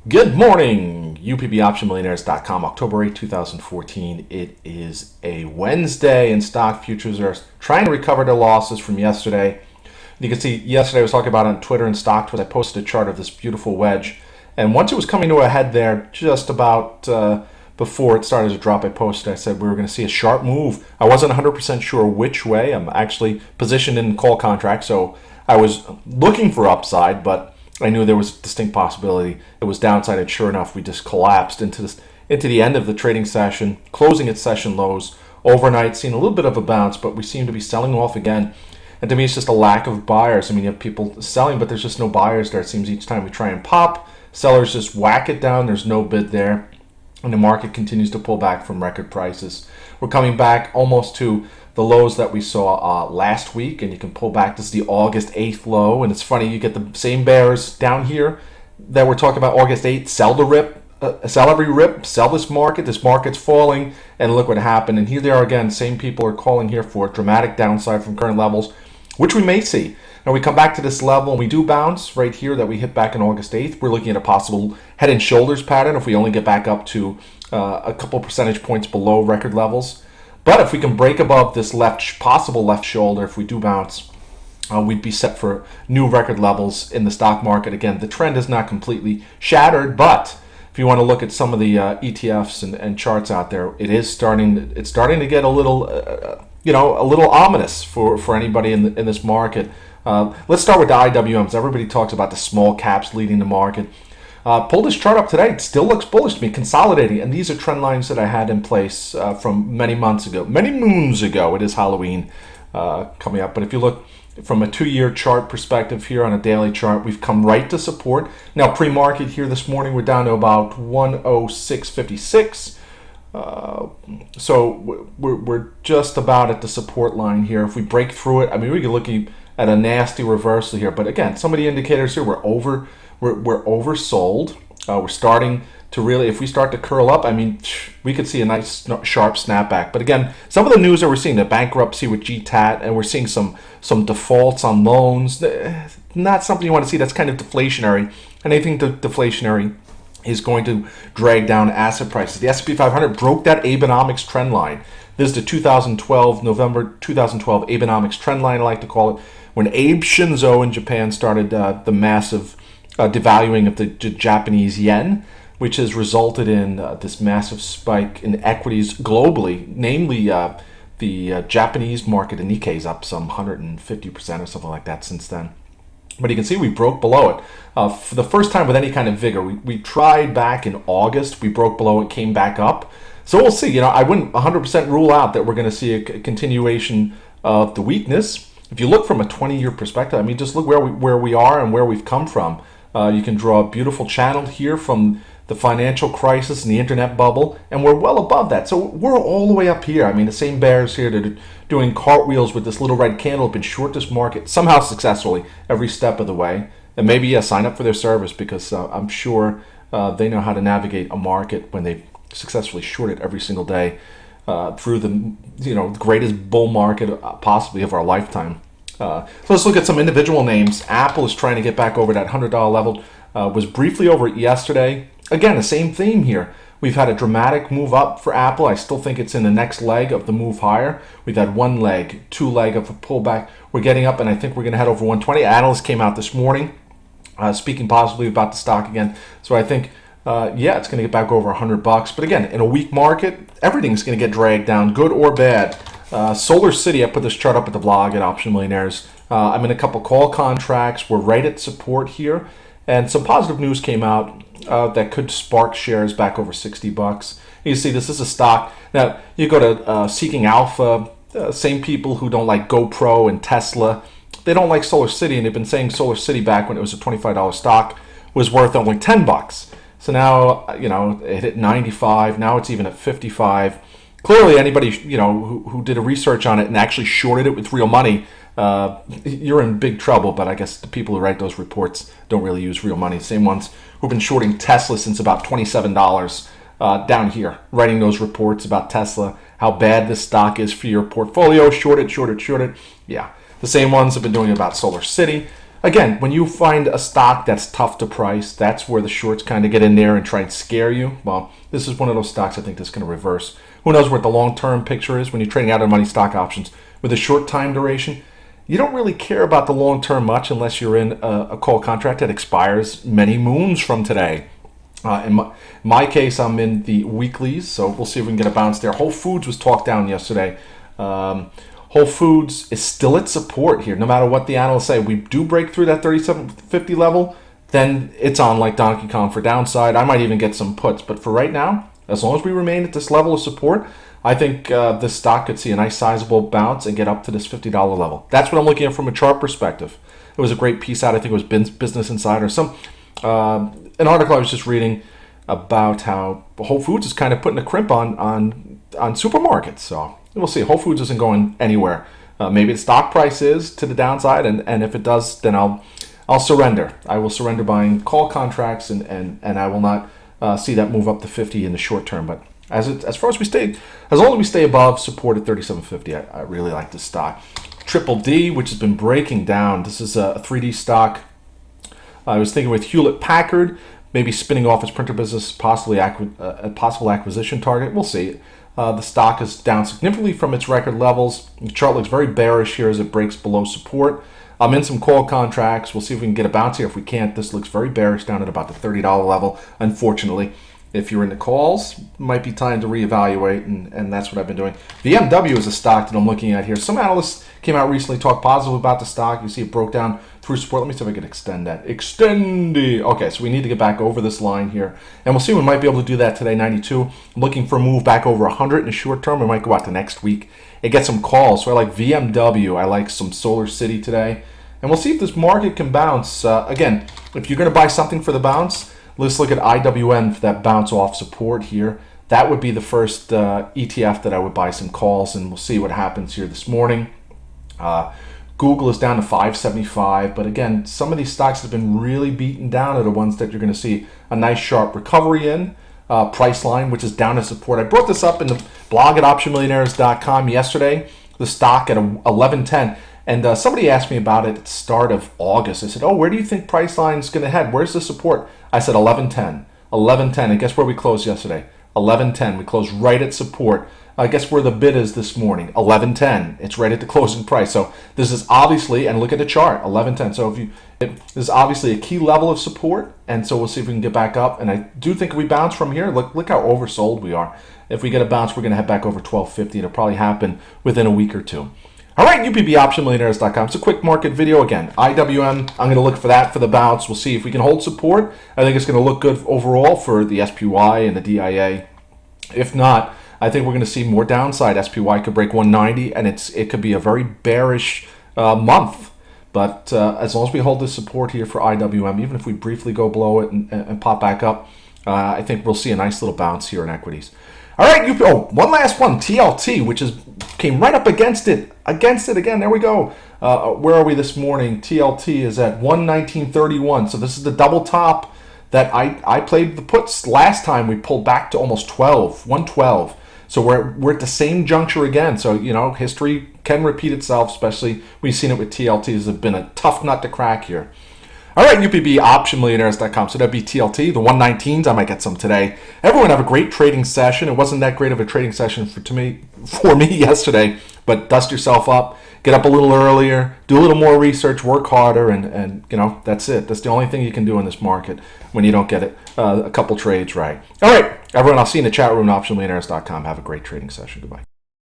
Good morning, UPBOptionMillionaires.com, October 8, 2014. It is a Wednesday, and stock futures are trying to recover their losses from yesterday. You can see yesterday I was talking about on Twitter and StockTwits. I posted a chart of this beautiful wedge, and once it was coming to a head there, just about before it started to drop, I posted, I said we were going to see a sharp move. I wasn't 100% sure which way. I'm actually positioned in call contracts, so I was looking for upside, but I knew there was a distinct possibility it was downside, and sure enough, we just collapsed into the end of the trading session, closing at session lows overnight, seeing a little bit of a bounce, but we seem to be selling off again. And to me, it's just a lack of buyers. I mean, you have people selling, but there's just no buyers there. It seems each time we try and pop, sellers just whack it down. There's no bid there, and the market continues to pull back from record prices. We're coming back almost to the lows that we saw last week, and you can pull back. This is the August 8th low, and it's funny, you get the same bears down here that we're talking about August 8th, sell the rip, sell every rip, sell this market's falling, and look what happened. And here they are again, same people are calling here for dramatic downside from current levels, which we may see. Now we come back to this level and we do bounce right here that we hit back on August 8th. We're looking at a possible head and shoulders pattern if we only get back up to a couple percentage points below record levels. But if we can break above this possible left shoulder, if we do bounce, we'd be set for new record levels in the stock market. Again, the trend is not completely shattered, but if you want to look at some of the ETFs and charts out there, it's starting to get a little, a little ominous for anybody in this market. Let's start with the IWMs. Everybody talks about the small caps leading the market. Pull this chart up today. It still looks bullish to me, consolidating. And these are trend lines that I had in place from many months ago, many moons ago. It is Halloween coming up. But if you look from a 2-year chart perspective here on a daily chart, we've come right to support. Now, pre-market here this morning, we're down to about 106.56. So we're just about at the support line here. If we break through it, I mean, we're looking at a nasty reversal here. But again, some of the indicators here, we're oversold. We're starting to really, if we start to curl up, I mean, we could see a nice sharp snapback. But again, some of the news that we're seeing, the bankruptcy with GTAT, and we're seeing some defaults on loans, not something you want to see. That's kind of deflationary. And anything deflationary is going to drag down asset prices. The S&P 500 broke that Abenomics trend line. This is the November 2012 Abenomics trend line, I like to call it, when Abe Shinzo in Japan started the massive devaluing of the Japanese yen, which has resulted in this massive spike in equities globally, namely the Japanese market, and Nikkei is up some 150% or something like that since then. But you can see we broke below it for the first time with any kind of vigor. We tried back in August, we broke below it, came back up. So we'll see. I wouldn't 100% rule out that we're going to see a continuation of the weakness. If you look from a 20-year perspective, I mean, just look where we are and where we've come from. You can draw a beautiful channel here from the financial crisis and the internet bubble, and we're well above that. So we're all the way up here. I mean, the same bears here that are doing cartwheels with this little red candle have been short this market somehow successfully every step of the way. And maybe sign up for their service, because I'm sure they know how to navigate a market when they've successfully shorted every single day through the greatest bull market possibly of our lifetime. So let's look at some individual names. Apple is trying to get back over that $100 level. Was briefly over it yesterday. Again, the same theme here. We've had a dramatic move up for Apple. I still think it's in the next leg of the move higher. We've had one leg, two leg of a pullback. We're getting up, and I think we're going to head over 120. Analysts came out this morning speaking positively about the stock again. So I think, it's going to get back over $100. But again, in a weak market, everything's going to get dragged down, good or bad. Solar City, I put this chart up at the blog at Option Millionaires. I'm in a couple call contracts. We're right at support here. And some positive news came out that could spark shares back over $60. You see, this is a stock. Now, you go to Seeking Alpha, same people who don't like GoPro and Tesla. They don't like Solar City, and they've been saying Solar City back when it was a $25 stock was worth only $10. So now, it hit 95. Now it's even at 55. Clearly, anybody who did a research on it and actually shorted it with real money, you're in big trouble. But I guess the people who write those reports don't really use real money. Same ones who've been shorting Tesla since about $27 down here, writing those reports about Tesla, how bad this stock is for your portfolio. Short it. Yeah, the same ones have been doing it about Solar City. again, when you find a stock that's tough to price, that's where the shorts kind of get in there and try and scare you. Well, this is one of those stocks I think that's going to reverse. Who knows what the long-term picture is when you're trading out of money stock options with a short time duration. You don't really care about the long-term much unless you're in a call contract that expires many moons from today. In my case, I'm in the weeklies, so we'll see if we can get a bounce there. Whole Foods was talked down yesterday. Whole Foods is still at support here, no matter what the analysts say. We do break through that 37.50 level, then it's on like Donkey Kong for downside. I might even get some puts, but for right now, as long as we remain at this level of support, I think this stock could see a nice sizable bounce and get up to this $50 level. That's what I'm looking at from a chart perspective. It was a great piece out, I think it was Business Insider. An article I was just reading about how Whole Foods is kind of putting a crimp on supermarkets. So we'll see. Whole Foods isn't going anywhere. Maybe the stock price is to the downside, and if it does, then I'll surrender. I will surrender buying call contracts, and I will not see that move up to 50 in the short term. But as long as we stay above support at 37.50, I really like this stock. Triple D, which has been breaking down. This is a 3D stock. I was thinking with Hewlett Packard, maybe spinning off its printer business, possibly a possible acquisition target. We'll see. The stock is down significantly from its record levels. The chart looks very bearish here as it breaks below support. I'm in some call contracts. We'll see if we can get a bounce here. If we can't, this looks very bearish down at about the $30 level, unfortunately. If you're in the calls, it might be time to reevaluate, and that's what I've been doing. VMW is a stock that I'm looking at here. Some analysts came out recently, talked positive about the stock. You see it broke down through support. Let me see if I can extend that. Extendy. Okay, so we need to get back over this line here. And we'll see, we might be able to do that today, 92. I'm looking for a move back over 100 in the short term. We might go out to next week and get some calls. So I like VMW. I like some Solar City today. And we'll see if this market can bounce. Again, if you're going to buy something for the bounce, let's look at IWN for that bounce off support here. That would be the first ETF that I would buy some calls, and we'll see what happens here this morning. Google is down to 575, but again, some of these stocks have been really beaten down are the ones that you're going to see a nice sharp recovery in. Priceline, which is down to support. I brought this up in the blog at optionmillionaires.com yesterday, the stock at 1110. And somebody asked me about it at the start of August. I said, oh, where do you think Priceline is going to head? Where's the support? I said 1110. 1110. And guess where we closed yesterday? 1110. We closed right at support. Guess where the bid is this morning? 1110. It's right at the closing price. So this is obviously, and look at the chart, 1110. So this is obviously a key level of support. And so we'll see if we can get back up. And I do think if we bounce from here, look how oversold we are. If we get a bounce, we're going to head back over 1250. It'll probably happen within a week or two. All right, UPBOptionMillionaires.com. It's a quick market video again. IWM, I'm going to look for that for the bounce. We'll see if we can hold support. I think it's going to look good overall for the SPY and the DIA. If not, I think we're going to see more downside. SPY could break 190, and it could be a very bearish month. But as long as we hold this support here for IWM, even if we briefly go below it and pop back up, I think we'll see a nice little bounce here in equities. All right, one last one, TLT, which came right up against it again. There we go. Where are we this morning? TLT is at 119.31. So this is the double top that I played the puts last time. We pulled back to almost 112. So we're at the same juncture again. So, history can repeat itself, especially we've seen it with TLT. This has been a tough nut to crack here. All right, UPBOptionMillionaires.com. So that'd be TLT, the 119s. I might get some today. Everyone have a great trading session. It wasn't that great of a trading session for me yesterday, but dust yourself up, get up a little earlier, do a little more research, work harder, and that's it. That's the only thing you can do in this market when you don't get it a couple trades right. All right, everyone, I'll see you in the chat room at OptionMillionaires.com. Have a great trading session. Goodbye.